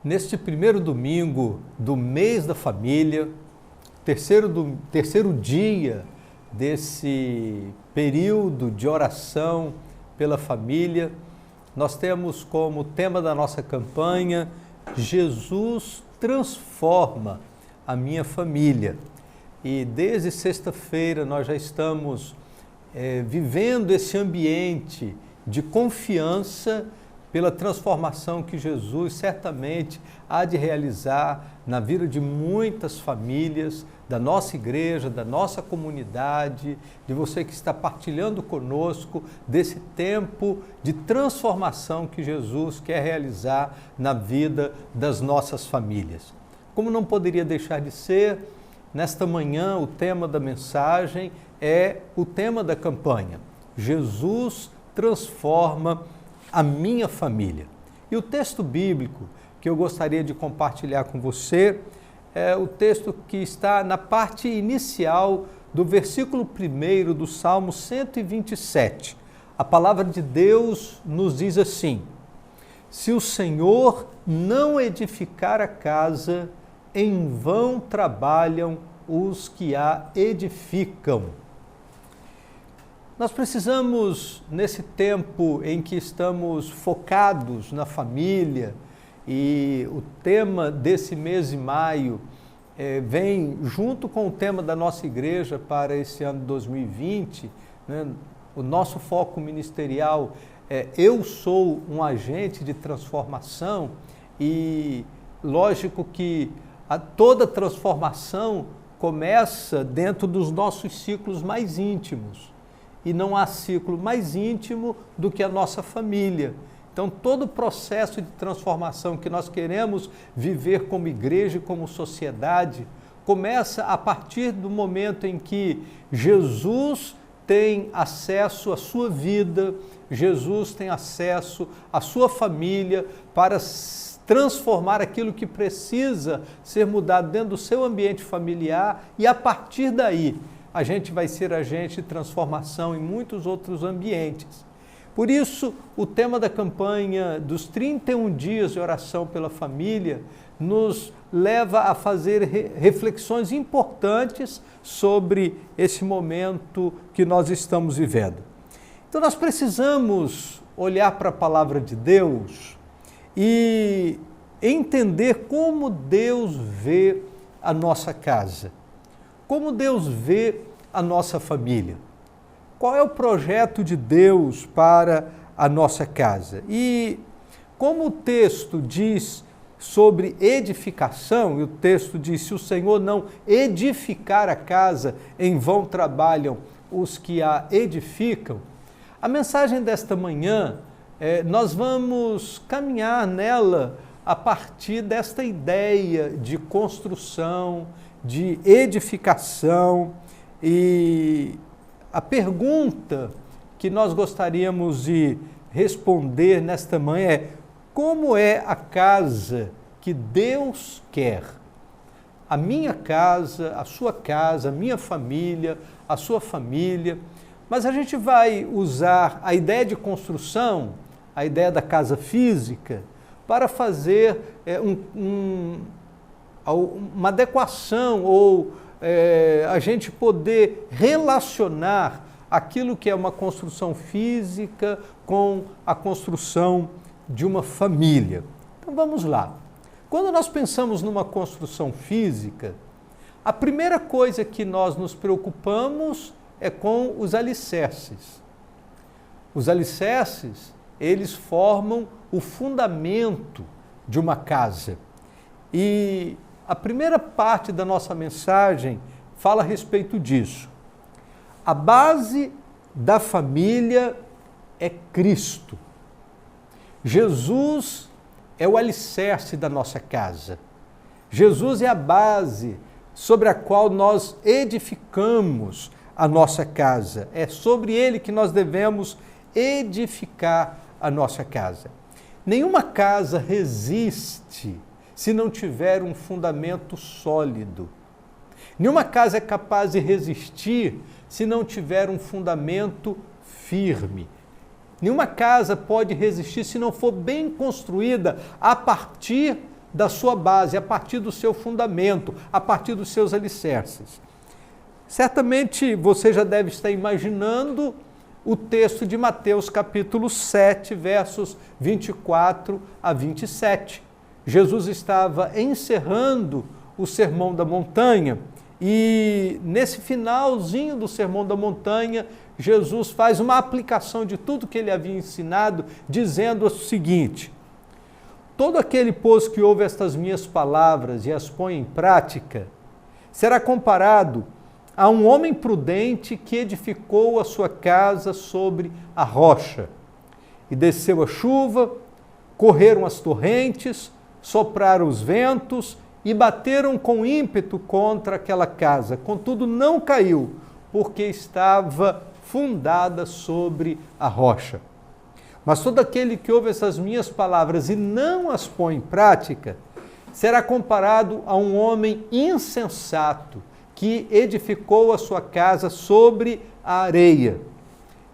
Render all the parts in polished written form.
Neste primeiro domingo do mês da família, terceiro dia desse período de oração pela família, nós temos como tema da nossa campanha, Jesus transforma a minha família. E desde sexta-feira nós já estamos vivendo esse ambiente de confiança pela transformação que Jesus certamente há de realizar na vida de muitas famílias, da nossa igreja, da nossa comunidade, de você que está partilhando conosco desse tempo de transformação que Jesus quer realizar na vida das nossas famílias. Como não poderia deixar de ser, nesta manhã o tema da mensagem é o tema da campanha. Jesus transforma a minha família. E o texto bíblico que eu gostaria de compartilhar com você é o texto que está na parte inicial do versículo 1 do Salmo 127. A palavra de Deus nos diz assim: se o Senhor não edificar a casa, em vão trabalham os que a edificam. Nós precisamos, nesse tempo em que estamos focados na família, e o tema desse mês de maio vem junto com o tema da nossa igreja para esse ano de 2020, né? O nosso foco ministerial é Eu sou um agente de transformação, e lógico que toda transformação começa dentro dos nossos ciclos mais íntimos. E não há ciclo mais íntimo do que a nossa família. Então, todo o processo de transformação que nós queremos viver como igreja e como sociedade começa a partir do momento em que Jesus tem acesso à sua vida, Jesus tem acesso à sua família para transformar aquilo que precisa ser mudado dentro do seu ambiente familiar, e a partir daí a gente vai ser agente de transformação em muitos outros ambientes. Por isso, o tema da campanha dos 31 dias de oração pela família nos leva a fazer reflexões importantes sobre esse momento que nós estamos vivendo. Então, nós precisamos olhar para a palavra de Deus e entender como Deus vê a nossa casa. Como Deus vê a nossa família? Qual é o projeto de Deus para a nossa casa? E como o texto diz sobre edificação, e o texto diz, se o Senhor não edificar a casa, em vão trabalham os que a edificam, a mensagem desta manhã, nós vamos caminhar nela a partir desta ideia de construção, de edificação. E a pergunta que nós gostaríamos de responder nesta manhã é: como é a casa que Deus quer? A minha casa, a minha família, a sua família. Mas a gente vai usar a ideia de construção, a ideia da casa física, para fazer uma adequação ou a gente poder relacionar aquilo que é uma construção física com a construção de uma família. Então vamos lá. Quando nós pensamos numa construção física, a primeira coisa que nós nos preocupamos é com os alicerces. Os alicerces, eles formam o fundamento de uma casa. E a primeira parte da nossa mensagem fala a respeito disso. A base da família é Cristo. Jesus é o alicerce da nossa casa. Jesus é a base sobre a qual nós edificamos a nossa casa. É sobre ele que nós devemos edificar a nossa casa. Nenhuma casa resiste se não tiver um fundamento sólido. Nenhuma casa é capaz de resistir se não tiver um fundamento firme. Nenhuma casa pode resistir se não for bem construída a partir da sua base, a partir do seu fundamento, a partir dos seus alicerces. Certamente você já deve estar imaginando o texto de Mateus capítulo 7, versos 24 a 27. Jesus estava encerrando o Sermão da Montanha e nesse finalzinho do Sermão da Montanha, Jesus faz uma aplicação de tudo que ele havia ensinado, dizendo o seguinte: todo aquele, pois, que ouve estas minhas palavras e as põe em prática, será comparado a um homem prudente que edificou a sua casa sobre a rocha. E desceu a chuva, correram as torrentes, sopraram os ventos e bateram com ímpeto contra aquela casa. Contudo, não caiu, porque estava fundada sobre a rocha. Mas todo aquele que ouve essas minhas palavras e não as põe em prática, será comparado a um homem insensato que edificou a sua casa sobre a areia.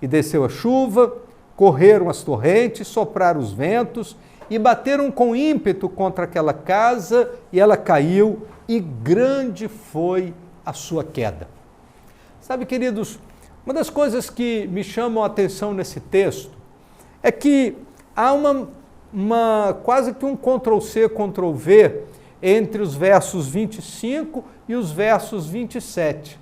E desceu a chuva, correram as torrentes, sopraram os ventos e bateram com ímpeto contra aquela casa, e ela caiu, e grande foi a sua queda. Sabe, queridos, uma das coisas que me chamam a atenção nesse texto é que há quase que um Ctrl-C, Ctrl-V entre os versos 25 e os versos 27.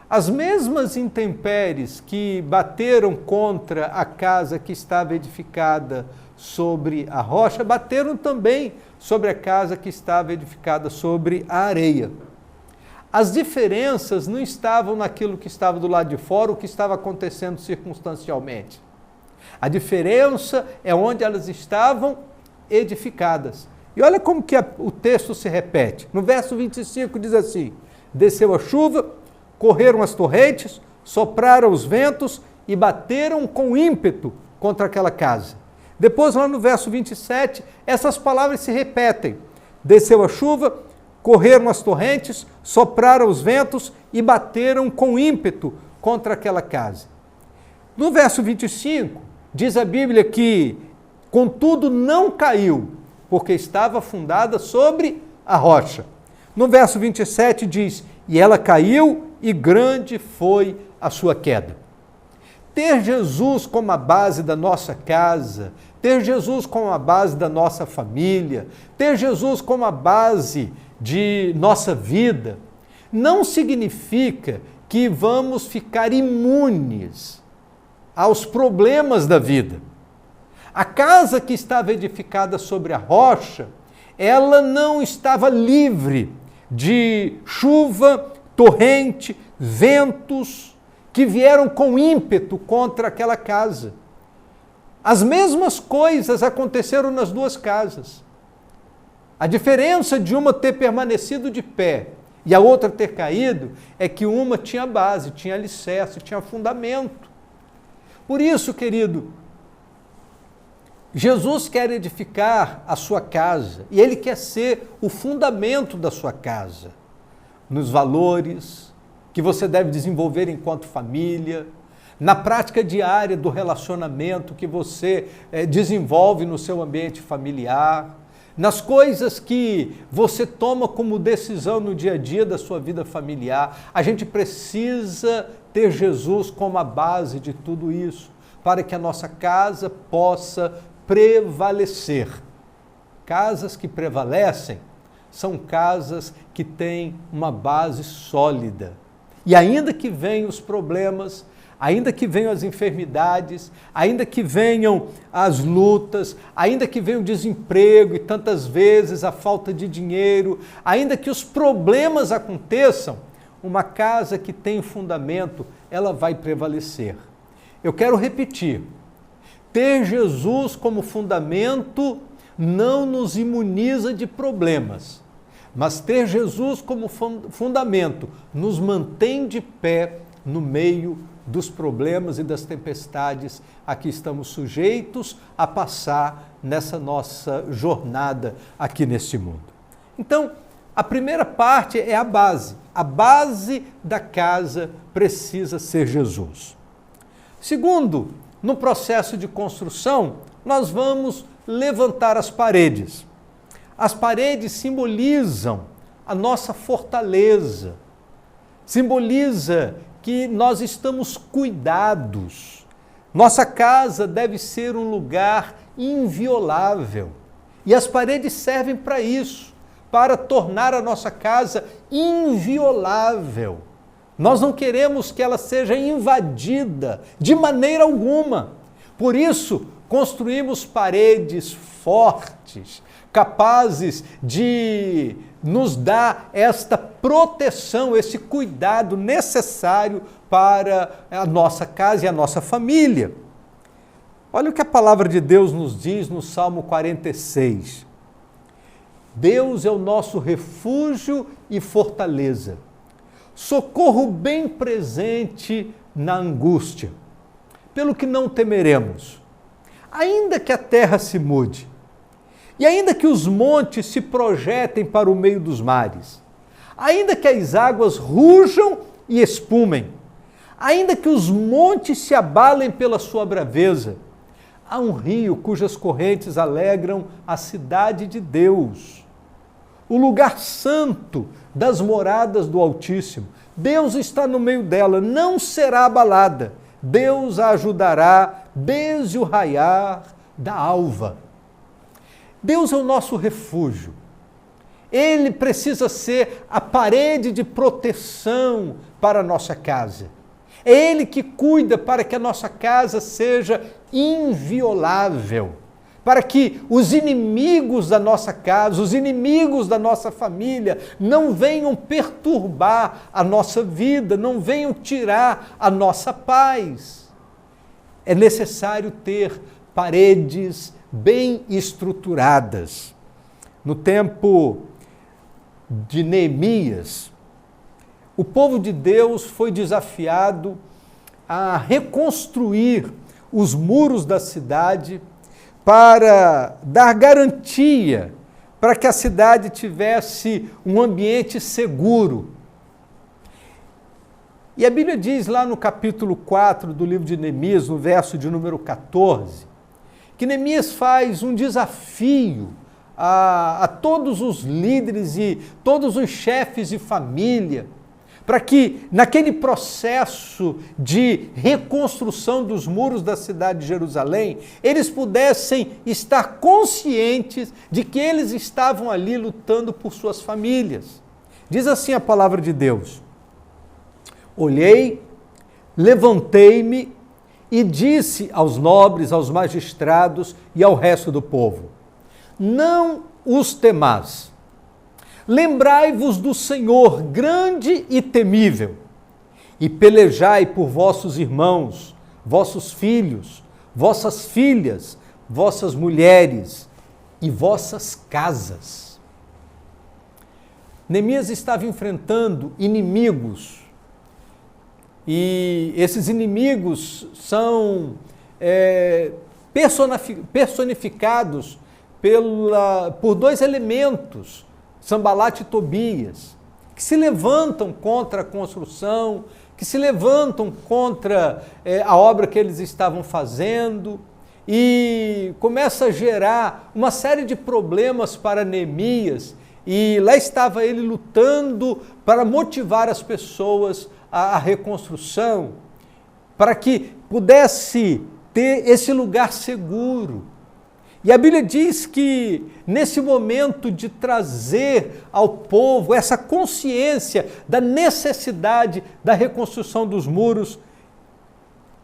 As mesmas intempéries que bateram contra a casa que estava edificada sobre a rocha, bateram também sobre a casa que estava edificada sobre a areia. As diferenças não estavam naquilo que estava do lado de fora, o que estava acontecendo circunstancialmente. A diferença é onde elas estavam edificadas. E olha como que o texto se repete. No verso 25 diz assim: desceu a chuva, correram as torrentes, sopraram os ventos e bateram com ímpeto contra aquela casa. Depois, lá no verso 27, essas palavras se repetem. Desceu a chuva, correram as torrentes, sopraram os ventos e bateram com ímpeto contra aquela casa. No verso 25, diz a Bíblia que, contudo, não caiu, porque estava fundada sobre a rocha. No verso 27 diz: e ela caiu e grande foi a sua queda. Ter Jesus como a base da nossa casa, ter Jesus como a base da nossa família, ter Jesus como a base de nossa vida, não significa que vamos ficar imunes aos problemas da vida. A casa que estava edificada sobre a rocha, ela não estava livre de chuva, torrente, ventos que vieram com ímpeto contra aquela casa. As mesmas coisas aconteceram nas duas casas. A diferença de uma ter permanecido de pé e a outra ter caído é que uma tinha base, tinha alicerce, tinha fundamento. Por isso, querido, Jesus quer edificar a sua casa e Ele quer ser o fundamento da sua casa, nos valores que você deve desenvolver enquanto família, na prática diária do relacionamento que você desenvolve no seu ambiente familiar, nas coisas que você toma como decisão no dia a dia da sua vida familiar. A gente precisa ter Jesus como a base de tudo isso, para que a nossa casa possa prevalecer. Casas que prevalecem são casas que têm uma base sólida. E ainda que venham os problemas, ainda que venham as enfermidades, ainda que venham as lutas, ainda que venha o desemprego e tantas vezes a falta de dinheiro, ainda que os problemas aconteçam, uma casa que tem fundamento, ela vai prevalecer. Eu quero repetir, ter Jesus como fundamento não nos imuniza de problemas, mas ter Jesus como fundamento nos mantém de pé no meio dos problemas e das tempestades a que estamos sujeitos a passar nessa nossa jornada aqui neste mundo. Então, a primeira parte é a base. A base da casa precisa ser Jesus. Segundo, no processo de construção, nós vamos levantar as paredes. As paredes simbolizam a nossa fortaleza, simboliza que nós estamos cuidados. Nossa casa deve ser um lugar inviolável. E as paredes servem para isso, para tornar a nossa casa inviolável. Nós não queremos que ela seja invadida de maneira alguma. Por isso, construímos paredes fortes, capazes de nos dar esta proteção, esse cuidado necessário para a nossa casa e a nossa família. Olha o que a palavra de Deus nos diz no Salmo 46. Deus é o nosso refúgio e fortaleza, socorro bem presente na angústia, pelo que não temeremos, ainda que a terra se mude, e ainda que os montes se projetem para o meio dos mares, ainda que as águas rujam e espumem, ainda que os montes se abalem pela sua braveza, há um rio cujas correntes alegram a cidade de Deus, o lugar santo das moradas do Altíssimo. Deus está no meio dela, não será abalada. Deus a ajudará desde o raiar da alva. Deus é o nosso refúgio. Ele precisa ser a parede de proteção para a nossa casa. É Ele que cuida para que a nossa casa seja inviolável, para que os inimigos da nossa casa, os inimigos da nossa família não venham perturbar a nossa vida, não venham tirar a nossa paz. É necessário ter paredes bem estruturadas. No tempo de Neemias, o povo de Deus foi desafiado a reconstruir os muros da cidade para dar garantia para que a cidade tivesse um ambiente seguro. E a Bíblia diz lá no capítulo 4 do livro de Neemias, no verso de número 14, que Neemias faz um desafio a todos os líderes e todos os chefes de família, para que naquele processo de reconstrução dos muros da cidade de Jerusalém, eles pudessem estar conscientes de que eles estavam ali lutando por suas famílias. Diz assim a palavra de Deus: olhei, levantei-me e disse aos nobres, aos magistrados e ao resto do povo: não os temais. Lembrai-vos do Senhor grande e temível, e pelejai por vossos irmãos, vossos filhos, vossas filhas, vossas mulheres e vossas casas. Neemias estava enfrentando inimigos, e esses inimigos são personificados por dois elementos, Sanbalat e Tobias, que se levantam contra a construção, que se levantam contra a obra que eles estavam fazendo, e começa a gerar uma série de problemas para Neemias, e lá estava ele lutando para motivar as pessoas à reconstrução, para que pudesse ter esse lugar seguro. E a Bíblia diz que nesse momento de trazer ao povo essa consciência da necessidade da reconstrução dos muros,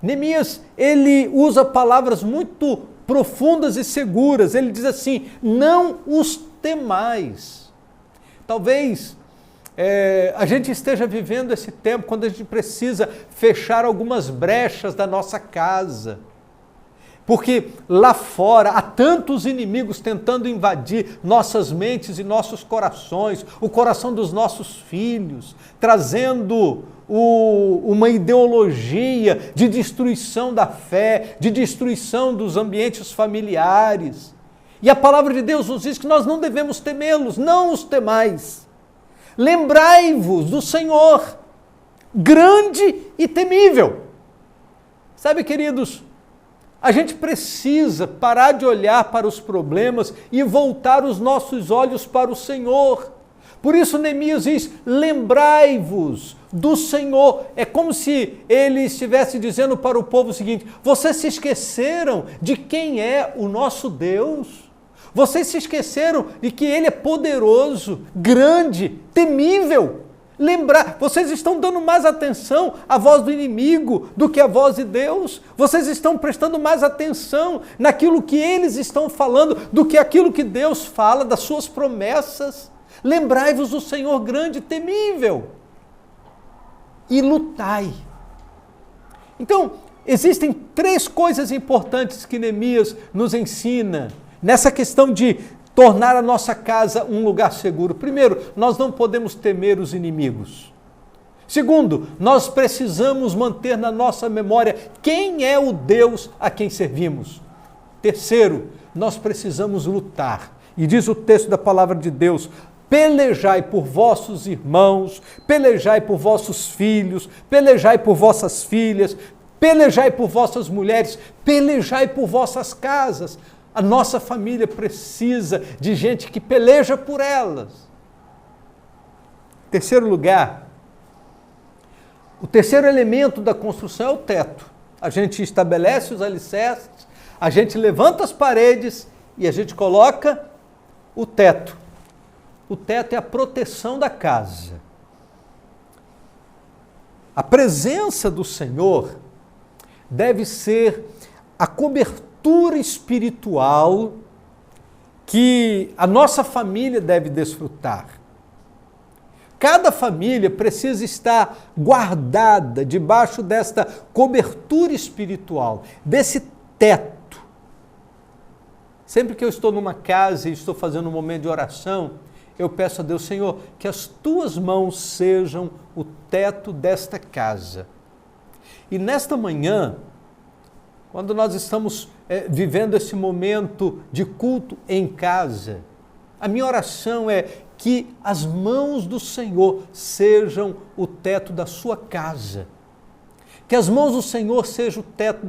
Neemias, ele usa palavras muito profundas e seguras. Ele diz assim: não os temais. Talvez a gente esteja vivendo esse tempo quando a gente precisa fechar algumas brechas da nossa casa, porque lá fora há tantos inimigos tentando invadir nossas mentes e nossos corações, o coração dos nossos filhos, trazendo uma ideologia de destruição da fé, de destruição dos ambientes familiares. E a palavra de Deus nos diz que nós não devemos temê-los, não os temais. Lembrai-vos do Senhor, grande e temível. Sabe, queridos, A gente precisa parar de olhar para os problemas e voltar os nossos olhos para o Senhor. Por isso Neemias diz, lembrai-vos do Senhor. É como se ele estivesse dizendo para o povo o seguinte, vocês se esqueceram de quem é o nosso Deus? Vocês se esqueceram de que Ele é poderoso, grande, temível. Lembrar, vocês estão dando mais atenção à voz do inimigo do que à voz de Deus. Vocês estão prestando mais atenção naquilo que eles estão falando do que aquilo que Deus fala, das suas promessas. Lembrai-vos do Senhor grande e temível e lutai. Então, existem 3 coisas importantes que Neemias nos ensina nessa questão de tornar a nossa casa um lugar seguro. Primeiro, nós não podemos temer os inimigos. Segundo, nós precisamos manter na nossa memória quem é o Deus a quem servimos. Terceiro, nós precisamos lutar. E diz o texto da palavra de Deus, pelejai por vossos irmãos, pelejai por vossos filhos, pelejai por vossas filhas, pelejai por vossas mulheres, pelejai por vossas casas. A nossa família precisa de gente que peleja por elas. Terceiro lugar, o terceiro elemento da construção é o teto. A gente estabelece os alicerces, a gente levanta as paredes e a gente coloca o teto. O teto é a proteção da casa. A presença do Senhor deve ser a cobertura espiritual que a nossa família deve desfrutar. Cada família precisa estar guardada debaixo desta cobertura espiritual, desse teto. Sempre que eu estou numa casa e estou fazendo um momento de oração, eu peço a Deus, Senhor, que as tuas mãos sejam o teto desta casa. E nesta manhã, quando nós estamos vivendo esse momento de culto em casa, a minha oração é que as mãos do Senhor sejam o teto da sua casa. Que as mãos do Senhor sejam o teto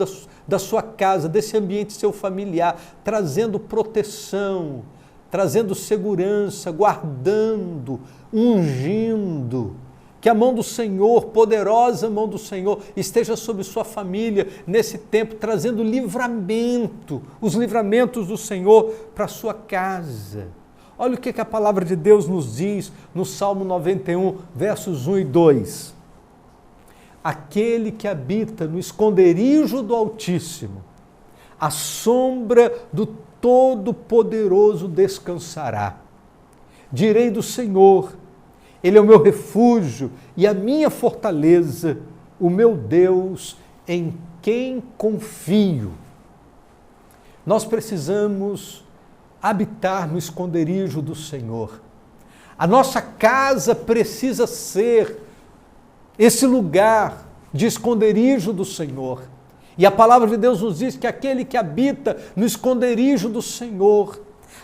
da sua casa, desse ambiente seu familiar, trazendo proteção, trazendo segurança, guardando, ungindo. Que a mão do Senhor, poderosa mão do Senhor, esteja sobre sua família nesse tempo, trazendo livramento, os livramentos do Senhor para a sua casa. Olha o que a palavra de Deus nos diz no Salmo 91, versos 1 e 2. Aquele que habita no esconderijo do Altíssimo, à sombra do Todo-Poderoso descansará. Direi do Senhor, Ele é o meu refúgio e a minha fortaleza, o meu Deus em quem confio. Nós precisamos habitar no esconderijo do Senhor. A nossa casa precisa ser esse lugar de esconderijo do Senhor. E a palavra de Deus nos diz que aquele que habita no esconderijo do Senhor,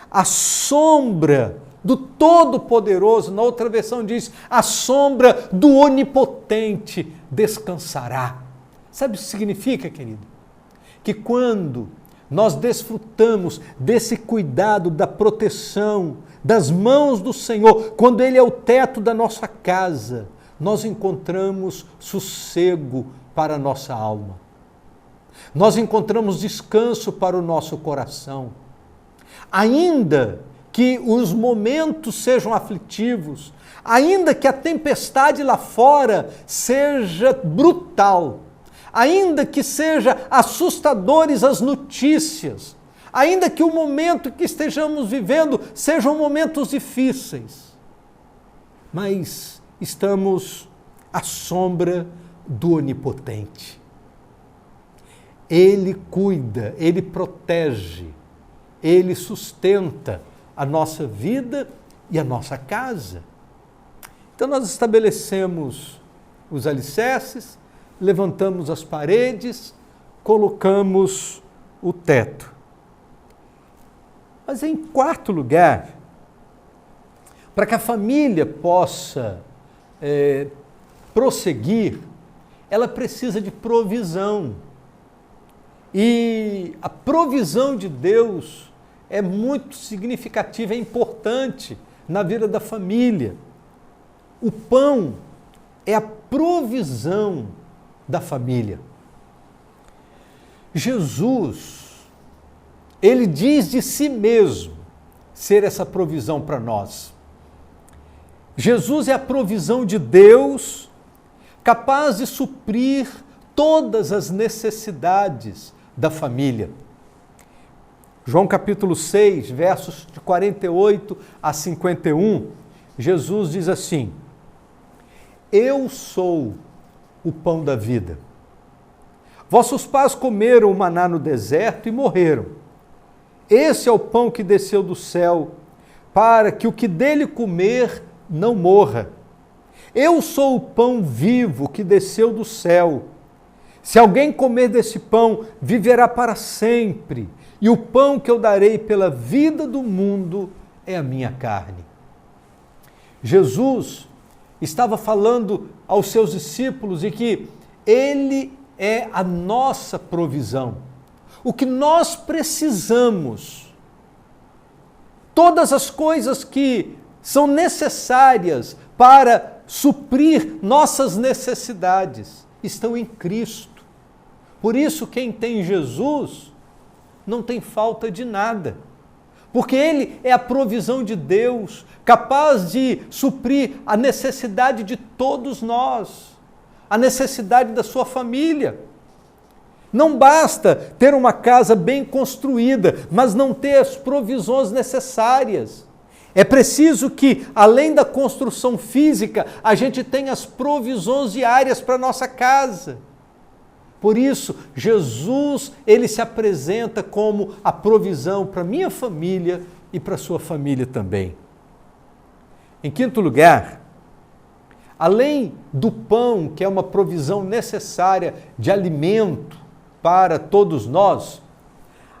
a sombra do Todo-Poderoso, na outra versão diz, a sombra do Onipotente descansará. Sabe o que significa, querido? Que quando nós desfrutamos desse cuidado, da proteção, das mãos do Senhor, quando Ele é o teto da nossa casa, nós encontramos sossego para a nossa alma. Nós encontramos descanso para o nosso coração. Ainda que os momentos sejam aflitivos, ainda que a tempestade lá fora seja brutal, ainda que seja assustadores as notícias, ainda que o momento que estejamos vivendo sejam momentos difíceis, mas estamos à sombra do Onipotente. Ele cuida, Ele protege, Ele sustenta a nossa vida e a nossa casa. Então nós estabelecemos os alicerces, levantamos as paredes, colocamos o teto. Mas em quarto lugar, para que a família possa prosseguir, ela precisa de provisão. E a provisão de Deus é muito significativa, é importante na vida da família. O pão é a provisão da família. Jesus, ele diz de si mesmo ser essa provisão para nós. Jesus é a provisão de Deus, capaz de suprir todas as necessidades da família. João capítulo 6, versos de 48 a 51, Jesus diz assim: Eu sou o pão da vida. Vossos pais comeram o maná no deserto e morreram. Esse é o pão que desceu do céu, para que o que dele comer não morra. Eu sou o pão vivo que desceu do céu. Se alguém comer desse pão, viverá para sempre. E o pão que eu darei pela vida do mundo é a minha carne. Jesus estava falando aos seus discípulos de que ele é a nossa provisão. O que nós precisamos, todas as coisas que são necessárias para suprir nossas necessidades, estão em Cristo. Por isso, quem tem Jesus não tem falta de nada, porque Ele é a provisão de Deus, capaz de suprir a necessidade de todos nós, a necessidade da sua família. Não basta ter uma casa bem construída, mas não ter as provisões necessárias. É preciso que, além da construção física, a gente tenha as provisões diárias para a nossa casa. Por isso, Jesus, ele se apresenta como a provisão para a minha família e para a sua família também. Em quinto lugar, além do pão, que é uma provisão necessária de alimento para todos nós,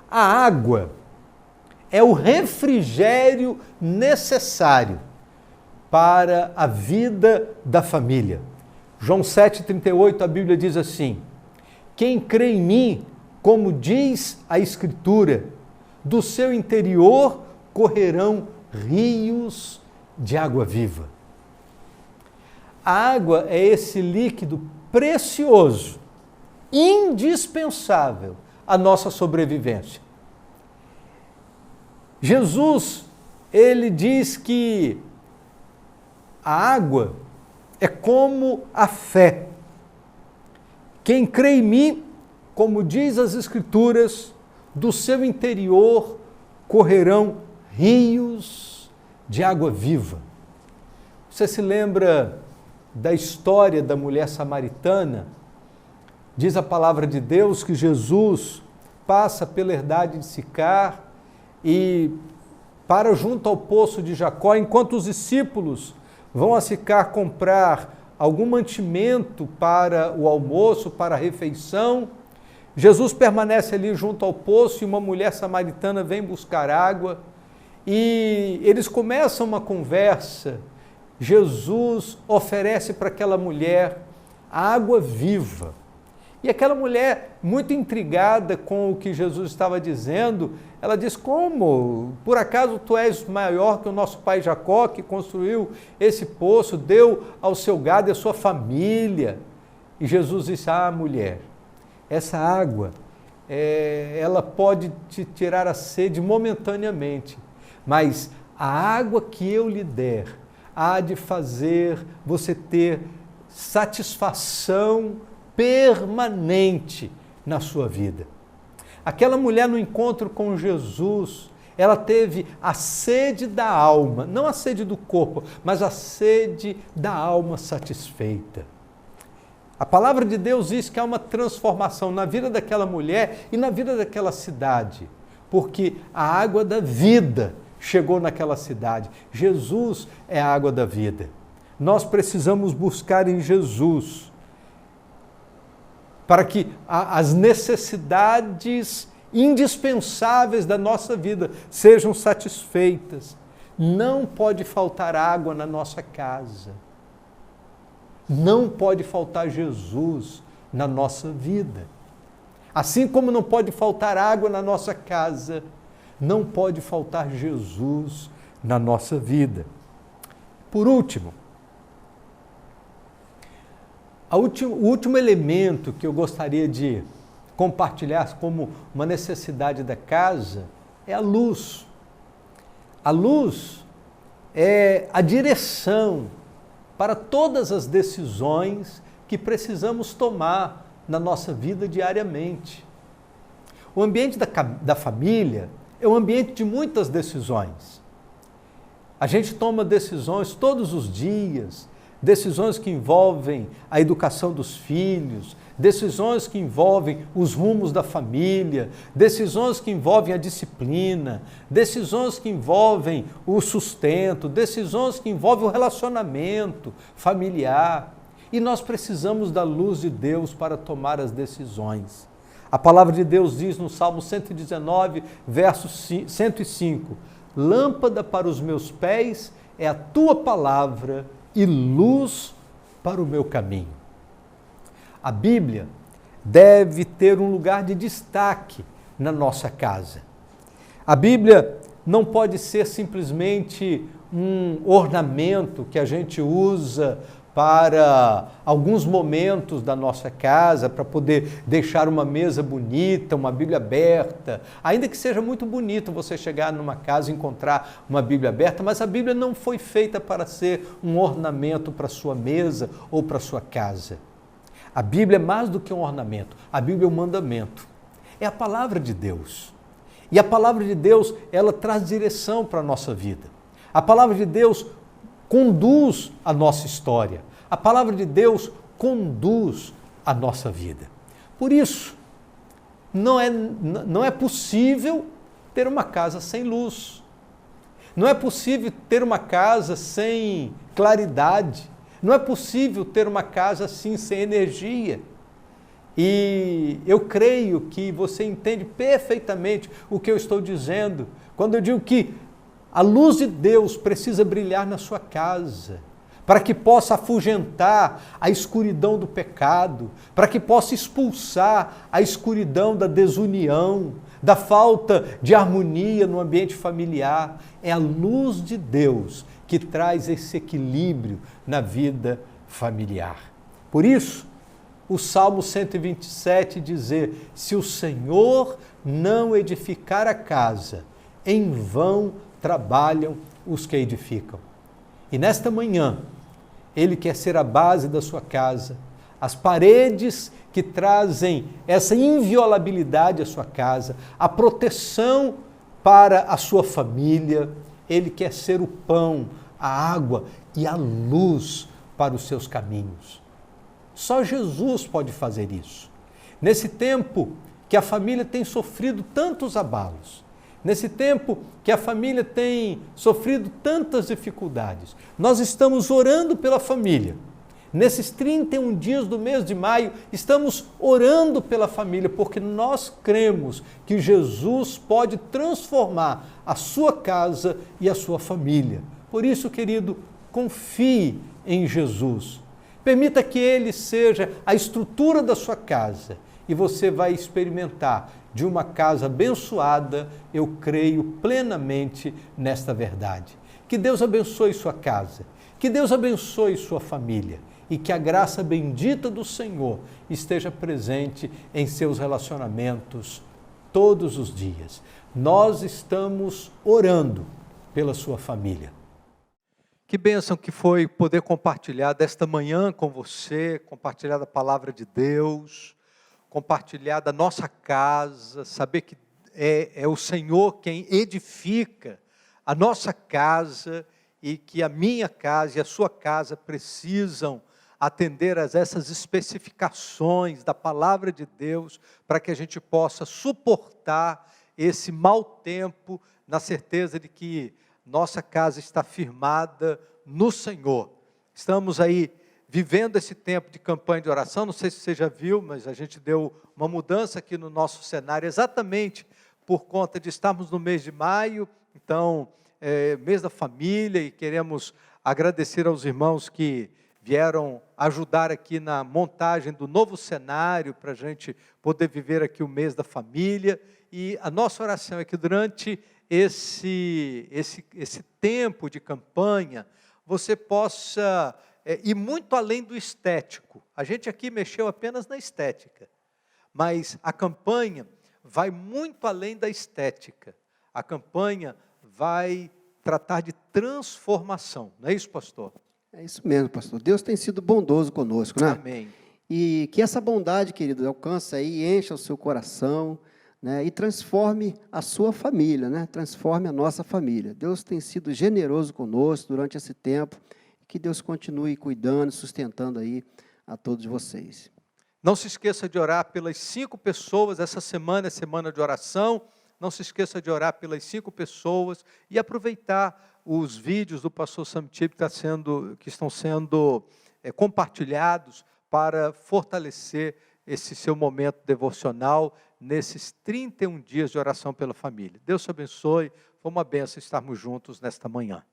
a água é o refrigério necessário para a vida da família. João 7,38, a Bíblia diz assim: Quem crê em mim, como diz a Escritura, do seu interior correrão rios de água viva. A água é esse líquido precioso, indispensável à nossa sobrevivência. Jesus, ele diz que a água é como a fé. Quem crê em mim, como diz as Escrituras, do seu interior correrão rios de água viva. Você se lembra da história da mulher samaritana? Diz a palavra de Deus que Jesus passa pela herdade de Sicar e para junto ao poço de Jacó, enquanto os discípulos vão a Sicar comprar algum mantimento para o almoço, para a refeição, Jesus permanece ali junto ao poço e uma mulher samaritana vem buscar água e eles começam uma conversa. Jesus oferece para aquela mulher água viva. E aquela mulher, muito intrigada com o que Jesus estava dizendo, ela diz: como? Por acaso tu és maior que o nosso pai Jacó, que construiu esse poço, deu ao seu gado e à sua família? E Jesus disse: mulher, essa água, ela pode te tirar a sede momentaneamente, mas a água que eu lhe der há de fazer você ter satisfação permanente na sua vida. Aquela mulher no encontro com Jesus, ela teve a sede da alma, não a sede do corpo, mas a sede da alma satisfeita. A palavra de Deus diz que há uma transformação na vida daquela mulher e na vida daquela cidade, porque a água da vida chegou naquela cidade. Jesus é a água da vida. Nós precisamos buscar em Jesus para que as necessidades indispensáveis da nossa vida sejam satisfeitas. Não pode faltar água na nossa casa. Não pode faltar Jesus na nossa vida. Assim como não pode faltar água na nossa casa, não pode faltar Jesus na nossa vida. Por último, o último elemento que eu gostaria de compartilhar como uma necessidade da casa é a luz. A luz é a direção para todas as decisões que precisamos tomar na nossa vida diariamente. O ambiente da família é um ambiente de muitas decisões. A gente toma decisões todos os dias, decisões que envolvem a educação dos filhos, decisões que envolvem os rumos da família, decisões que envolvem a disciplina, decisões que envolvem o sustento, decisões que envolvem o relacionamento familiar. E nós precisamos da luz de Deus para tomar as decisões. A palavra de Deus diz no Salmo 119, verso 105, lâmpada para os meus pés é a tua palavra e luz para o meu caminho. A Bíblia deve ter um lugar de destaque na nossa casa. A Bíblia não pode ser simplesmente um ornamento que a gente usa para alguns momentos da nossa casa, para poder deixar uma mesa bonita, uma Bíblia aberta. Ainda que seja muito bonito você chegar numa casa e encontrar uma Bíblia aberta, mas a Bíblia não foi feita para ser um ornamento para a sua mesa ou para a sua casa. A Bíblia é mais do que um ornamento, a Bíblia é um mandamento. É a palavra de Deus. E a palavra de Deus, ela traz direção para a nossa vida. A palavra de Deus conduz a nossa história. A palavra de Deus conduz a nossa vida. Por isso, não é possível ter uma casa sem luz. Não é possível ter uma casa sem claridade. Não é possível ter uma casa assim sem energia. E eu creio que você entende perfeitamente o que eu estou dizendo quando eu digo que a luz de Deus precisa brilhar na sua casa, para que possa afugentar a escuridão do pecado, para que possa expulsar a escuridão da desunião, da falta de harmonia no ambiente familiar. É a luz de Deus que traz esse equilíbrio na vida familiar. Por isso, o Salmo 127 dizer, se o Senhor não edificar a casa, em vão trabalham os que edificam. E nesta manhã, Ele quer ser a base da sua casa, as paredes que trazem essa inviolabilidade à sua casa, a proteção para a sua família. Ele quer ser o pão, a água e a luz para os seus caminhos. Só Jesus pode fazer isso. Nesse tempo que a família tem sofrido tantos abalos, nesse tempo que a família tem sofrido tantas dificuldades, nós estamos orando pela família. Nesses 31 dias do mês de maio, estamos orando pela família, porque nós cremos que Jesus pode transformar a sua casa e a sua família. Por isso, querido, confie em Jesus. Permita que Ele seja a estrutura da sua casa e você vai experimentar de uma casa abençoada. Eu creio plenamente nesta verdade. Que Deus abençoe sua casa, que Deus abençoe sua família e que a graça bendita do Senhor esteja presente em seus relacionamentos todos os dias. Nós estamos orando pela sua família. Que bênção que foi poder compartilhar desta manhã com você, compartilhar da palavra de Deus, compartilhar da nossa casa, saber que é o Senhor quem edifica a nossa casa e que a minha casa e a sua casa precisam atender a essas especificações da palavra de Deus para que a gente possa suportar esse mau tempo na certeza de que nossa casa está firmada no Senhor. Estamos aí vivendo esse tempo de campanha de oração, não sei se você já viu, mas a gente deu uma mudança aqui no nosso cenário, exatamente por conta de estarmos no mês de maio, então, mês da família, e queremos agradecer aos irmãos que vieram ajudar aqui na montagem do novo cenário para a gente poder viver aqui o mês da família. E a nossa oração é que durante esse tempo de campanha, você possa ir muito além do estético. A gente aqui mexeu apenas na estética, mas a campanha vai muito além da estética. A campanha vai tratar de transformação. Não é isso, pastor? É isso mesmo, pastor. Deus tem sido bondoso conosco, né? Amém. E que essa bondade, querido, alcance aí, encha o seu coração, né? E transforme a sua família, né? Transforme a nossa família. Deus tem sido generoso conosco durante esse tempo. Que Deus continue cuidando e sustentando aí a todos vocês. Não se esqueça de orar pelas 5 pessoas. Essa semana é semana de oração. Não se esqueça de orar pelas 5 pessoas e aproveitar os vídeos do pastor Sam Chip que estão sendo compartilhados para fortalecer esse seu momento devocional nesses 31 dias de oração pela família. Deus te abençoe. Foi uma bênção estarmos juntos nesta manhã.